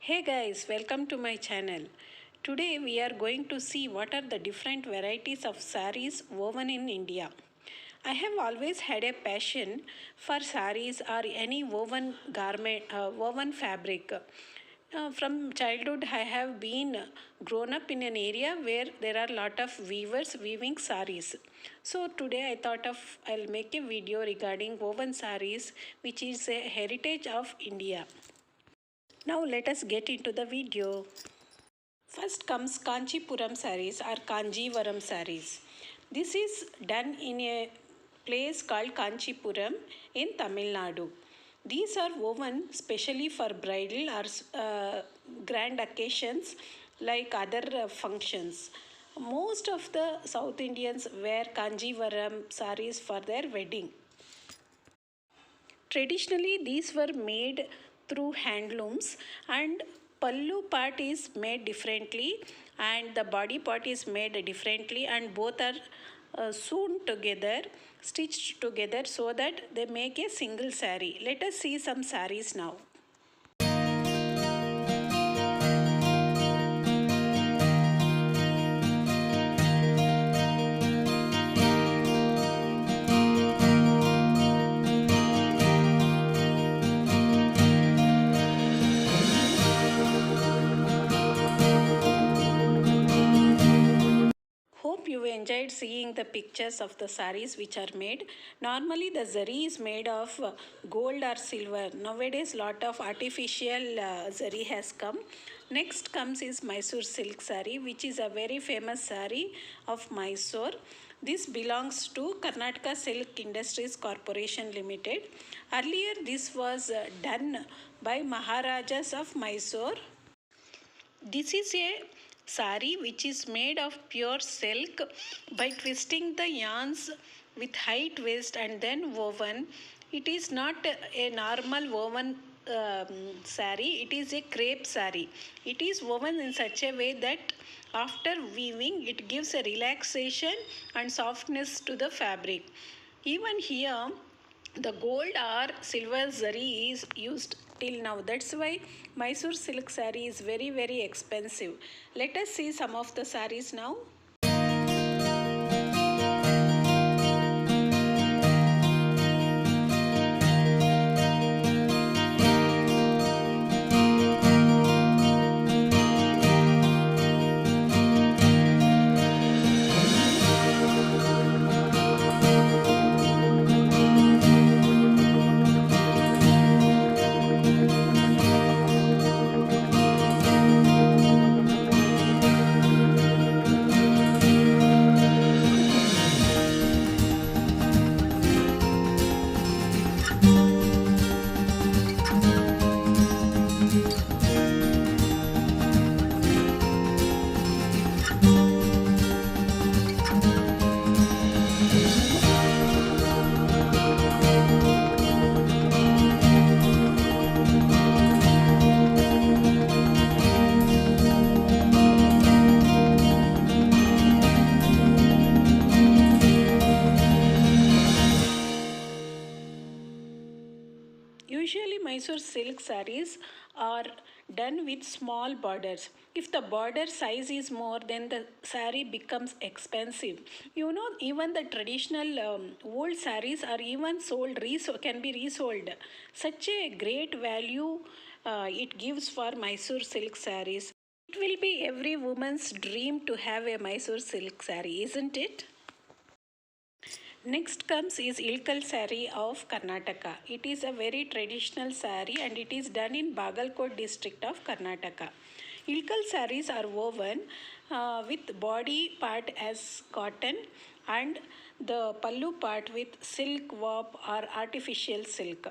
Hey guys, welcome to my channel. Today we are going to see what are the different varieties of saris woven in India. I have always had a passion for saris or any woven garment, woven fabric. From childhood, I have been grown up in an area where there are a lot of weavers weaving saris. So today I thought of I'll make a video regarding woven saris, which is a heritage of India. Now let us get into the video. First comes Kanchipuram saris or Kanjivaram saris. This is done in a place called Kanchipuram in Tamil Nadu. These are woven specially for bridal or grand occasions like other functions. Most of the South Indians wear Kanjivaram saris for their wedding. Traditionally, these were made through handlooms, and pallu part is made differently and the body part is made differently, and both are sewn together, stitched together so that they make a single sari. Let us see some saris now. Hope you enjoyed seeing the pictures of the saris which are made. Normally the zari is made of gold or silver. Nowadays lot of artificial zari has come. Next comes is Mysore silk sari, which is a very famous sari of Mysore. This belongs to Karnataka Silk Industries Corporation Limited. Earlier this was done by Maharajas of Mysore. This is a sari which is made of pure silk by twisting the yarns with high twist and then woven. It is not a normal woven sari, it is a crepe sari. It is woven in such a way that after weaving it gives a relaxation and softness to the fabric. Even here the gold or silver zari is used till now. That's why Mysore silk sari is very expensive. Let us see some of the saris now. Usually Mysore silk saris are done with small borders. If the border size is more, then the sari becomes expensive. You know, even the traditional old saris are even sold, can be resold. Such a great value it gives for Mysore silk saris. It will be every woman's dream to have a Mysore silk sari, isn't it? Next comes is Ilkal sari of Karnataka. It is a very traditional sari and it is done in Bagalkot district of Karnataka. Ilkal saris are woven with body part as cotton and the pallu part with silk warp or artificial silk.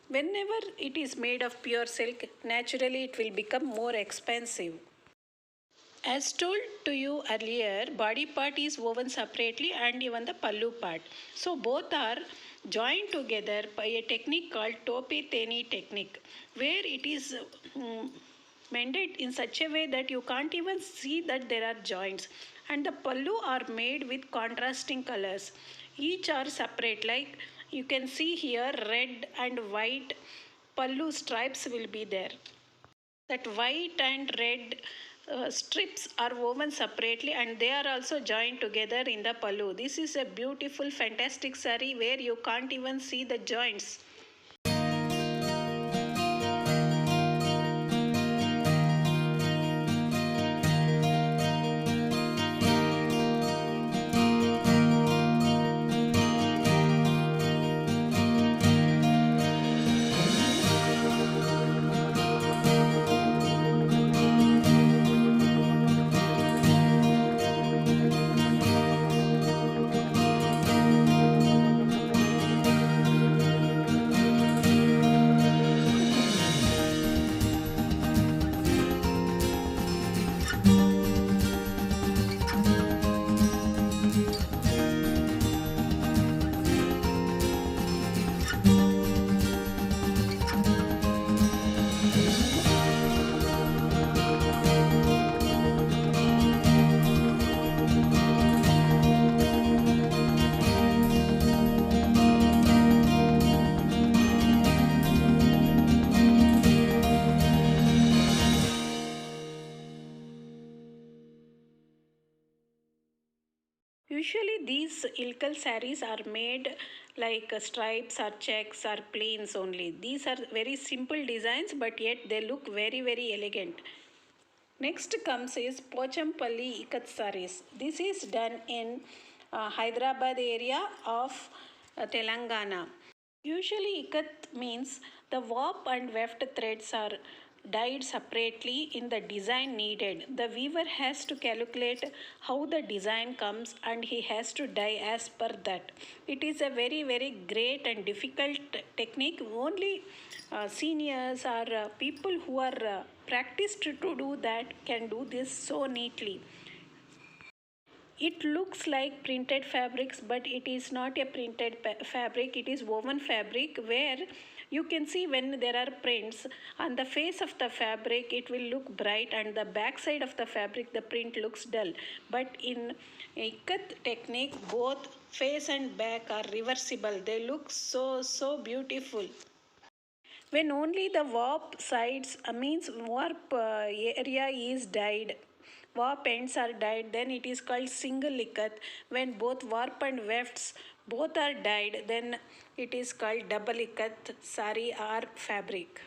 Whenever it is made of pure silk, naturally it will become more expensive. As told to you earlier, body part is woven separately and even the pallu part. So both are joined together by a technique called tope teni technique, where it is mended in such a way that you can't even see that there are joints. And the pallu are made with contrasting colors. Each are separate, like you can see here red and white pallu stripes will be there. That white and red strips are woven separately and they are also joined together in the pallu. This is a beautiful, fantastic sari where you can't even see the joints. Usually these ilkal saris are made like stripes or checks or plains only. These are very simple designs but yet they look very elegant. Next comes is Pochampalli ikat saris. This is done in Hyderabad area of Telangana. Usually ikat means the warp and weft threads are dyed separately in the design needed. The weaver has to calculate how the design comes and he has to dye as per that. It is a very great and difficult technique. Only seniors or people who are practiced to do that can do this so neatly. It looks like printed fabrics, but it is not a printed fabric. It is woven fabric where you can see when there are prints on the face of the fabric, it will look bright, and the back side of the fabric, the print looks dull. But in ikat technique, both face and back are reversible. They look so beautiful. When only the warp sides, means warp area is dyed, warp ends are dyed, then it is called single ikat. When both warp and wefts both are dyed, then it is called double ikat sari or fabric.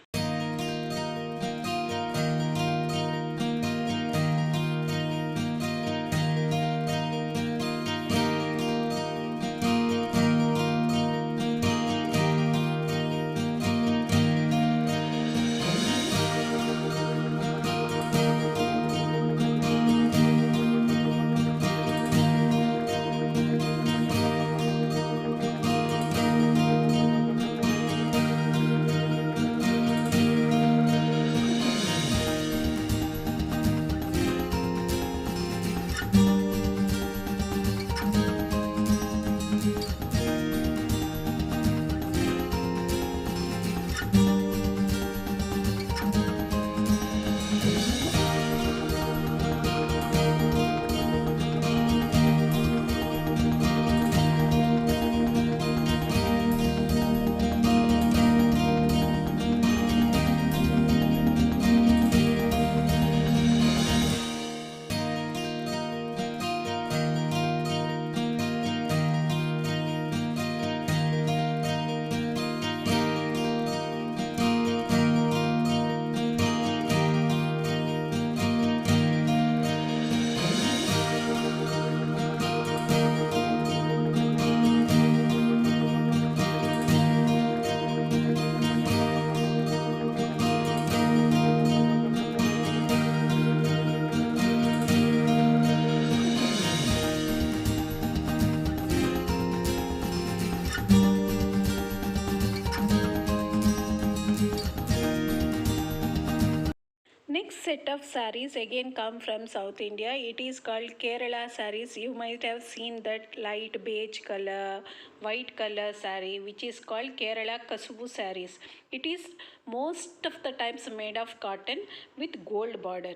Next set of saris again come from South India. It is called Kerala saris. You might have seen that light beige color, white color sari, which is called Kerala Kasubu saris. It is most of the times made of cotton with gold border.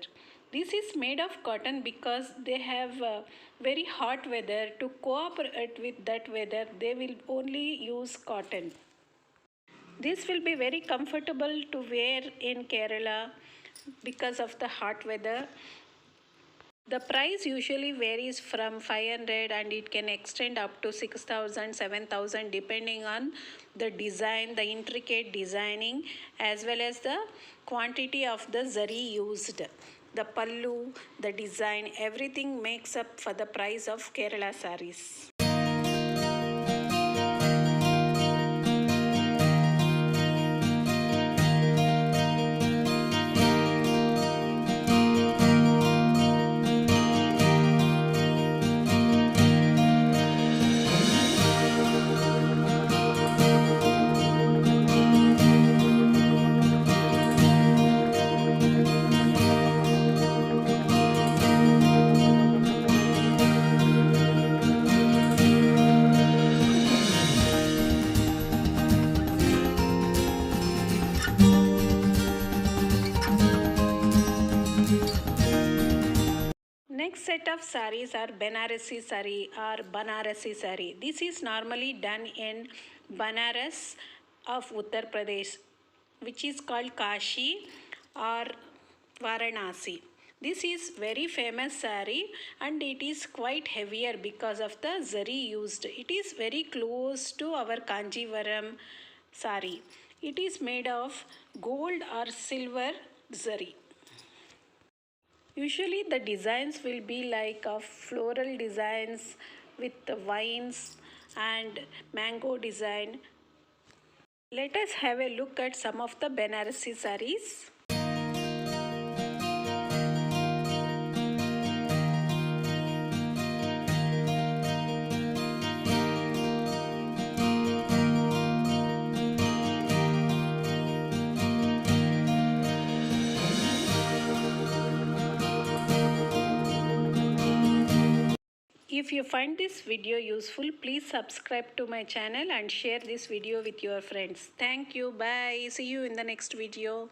This is made of cotton because they have very hot weather. To cooperate with that weather, they will only use cotton. This will be very comfortable to wear in Kerala because of the hot weather. The price usually varies from 500 and it can extend up to 6,000, 7,000 depending on the design, the intricate designing as well as the quantity of the zari used. The pallu, the design, everything makes up for the price of Kerala saris. Next set of saris are Banarasi sari or Banarasi sari. This is normally done in Banaras of Uttar Pradesh, which is called Kashi or Varanasi. This is very famous sari and it is quite heavier because of the zari used. It is very close to our Kanjivaram sari. It is made of gold or silver zari. Usually the designs will be like of floral designs with the vines and mango design. Let us have a look at some of the Banarasi saris. If you find this video useful, please subscribe to my channel and share this video with your friends. Thank you. Bye. See you in the next video.